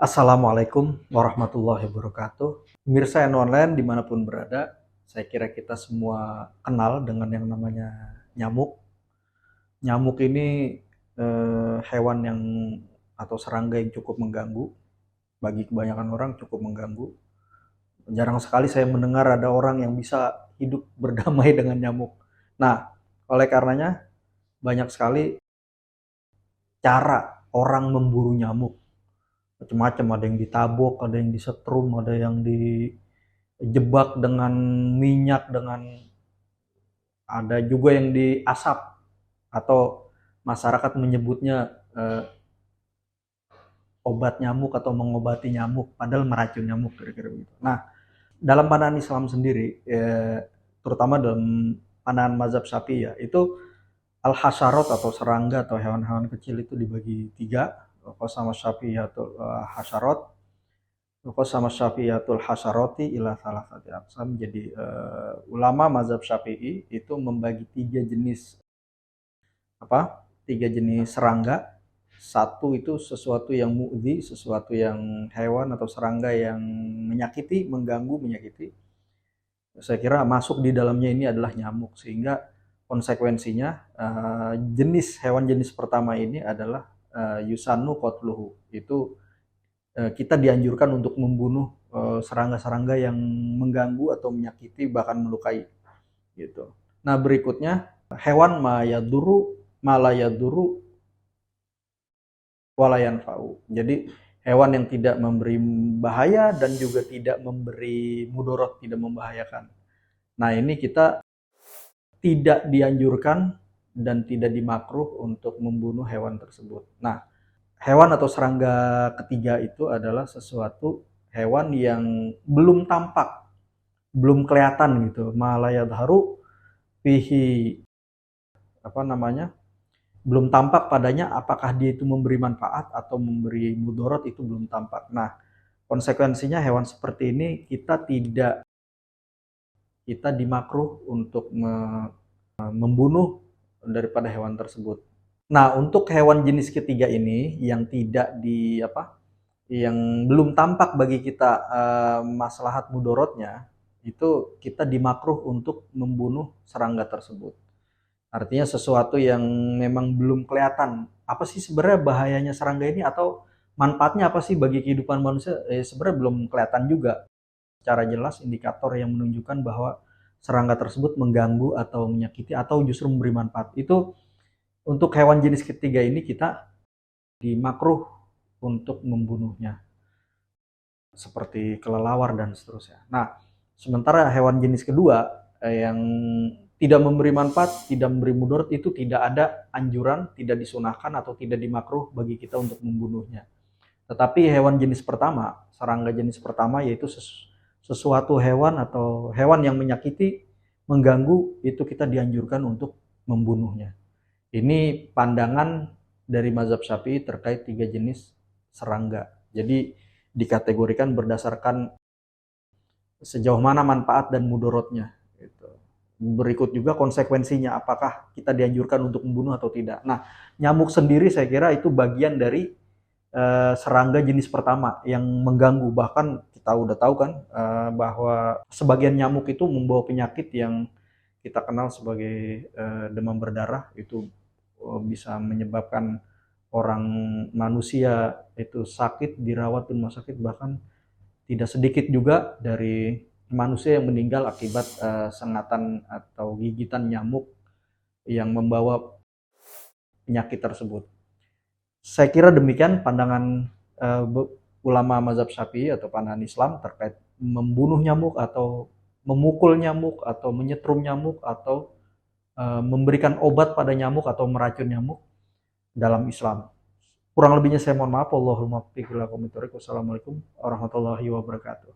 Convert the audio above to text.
Assalamualaikum warahmatullahi wabarakatuh. Pemirsa yang online dimanapun berada, saya kira kita semua kenal dengan yang namanya nyamuk. Nyamuk ini hewan yang atau serangga yang cukup mengganggu. Bagi kebanyakan orang cukup mengganggu. Jarang sekali saya mendengar ada orang yang bisa hidup berdamai dengan nyamuk. Nah, oleh karenanya banyak sekali cara orang memburu nyamuk. Macam-macam, ada yang ditabok, ada yang disetrum, ada yang dijebak dengan minyak, ada juga yang diasap atau masyarakat menyebutnya obat nyamuk atau mengobati nyamuk, padahal meracun nyamuk kira-kira begitu. Nah, dalam pandangan Islam sendiri, terutama dalam pandangan mazhab Syafi'i ya, itu al-hasyarot atau serangga atau hewan-hewan kecil itu dibagi tiga, sama Syafi'i atau hasyarot, sama Syafi'iyatul hasyaroti ila salasati aqsam. Jadi ulama mazhab Syafi'i itu membagi tiga jenis serangga. Satu itu sesuatu yang mu'dhi, sesuatu yang hewan atau serangga yang menyakiti, mengganggu, menyakiti. Saya kira masuk di dalamnya ini adalah nyamuk, sehingga konsekuensinya hewan jenis pertama ini adalah yusannu qatluhu. Itu kita dianjurkan untuk membunuh serangga-serangga yang mengganggu atau menyakiti bahkan melukai gitu. Nah, berikutnya hewan malayaduru walayan fau. Jadi hewan yang tidak memberi bahaya dan juga tidak memberi mudorot, tidak membahayakan. Nah, ini kita tidak dianjurkan dan tidak dimakruh untuk membunuh hewan tersebut. Nah, hewan atau serangga ketiga itu adalah sesuatu hewan yang belum tampak, belum kelihatan gitu. Malayadharu fihi belum tampak padanya apakah dia itu memberi manfaat atau memberi mudorot, itu belum tampak. Nah, konsekuensinya hewan seperti ini kita dimakruh untuk membunuh daripada hewan tersebut. Nah, untuk hewan jenis ketiga ini yang yang belum tampak bagi kita maslahat mudorotnya, itu kita dimakruh untuk membunuh serangga tersebut. Artinya sesuatu yang memang belum kelihatan. Apa sih sebenarnya bahayanya serangga ini atau manfaatnya apa sih bagi kehidupan manusia? Sebenarnya belum kelihatan juga secara jelas indikator yang menunjukkan bahwa serangga tersebut mengganggu atau menyakiti atau justru memberi manfaat. Itu untuk hewan jenis ketiga ini kita dimakruh untuk membunuhnya, seperti kelelawar dan seterusnya. Nah, sementara hewan jenis kedua yang tidak memberi manfaat, tidak memberi mudarat, itu tidak ada anjuran, tidak disunahkan atau tidak dimakruh bagi kita untuk membunuhnya. Tetapi hewan jenis pertama, serangga jenis pertama, yaitu sesuatu hewan atau hewan yang menyakiti, mengganggu, itu kita dianjurkan untuk membunuhnya. Ini pandangan dari mazhab Syafi'i terkait tiga jenis serangga. Jadi dikategorikan berdasarkan sejauh mana manfaat dan mudorotnya. Gitu. Berikut juga konsekuensinya, apakah kita dianjurkan untuk membunuh atau tidak. Nah, nyamuk sendiri saya kira itu bagian dari serangga jenis pertama yang mengganggu. Bahkan kita udah tahu kan bahwa sebagian nyamuk itu membawa penyakit yang kita kenal sebagai demam berdarah. Itu bisa menyebabkan orang manusia itu sakit, dirawat di rumah sakit, bahkan tidak sedikit juga dari manusia yang meninggal akibat sengatan atau gigitan nyamuk yang membawa penyakit tersebut. Saya kira demikian pandangan ulama mazhab Syafi'i atau pandangan Islam terkait membunuh nyamuk atau memukul nyamuk atau menyetrum nyamuk atau memberikan obat pada nyamuk atau meracun nyamuk dalam Islam. Kurang lebihnya saya mohon maaf. Wassalamualaikum warahmatullahi wabarakatuh.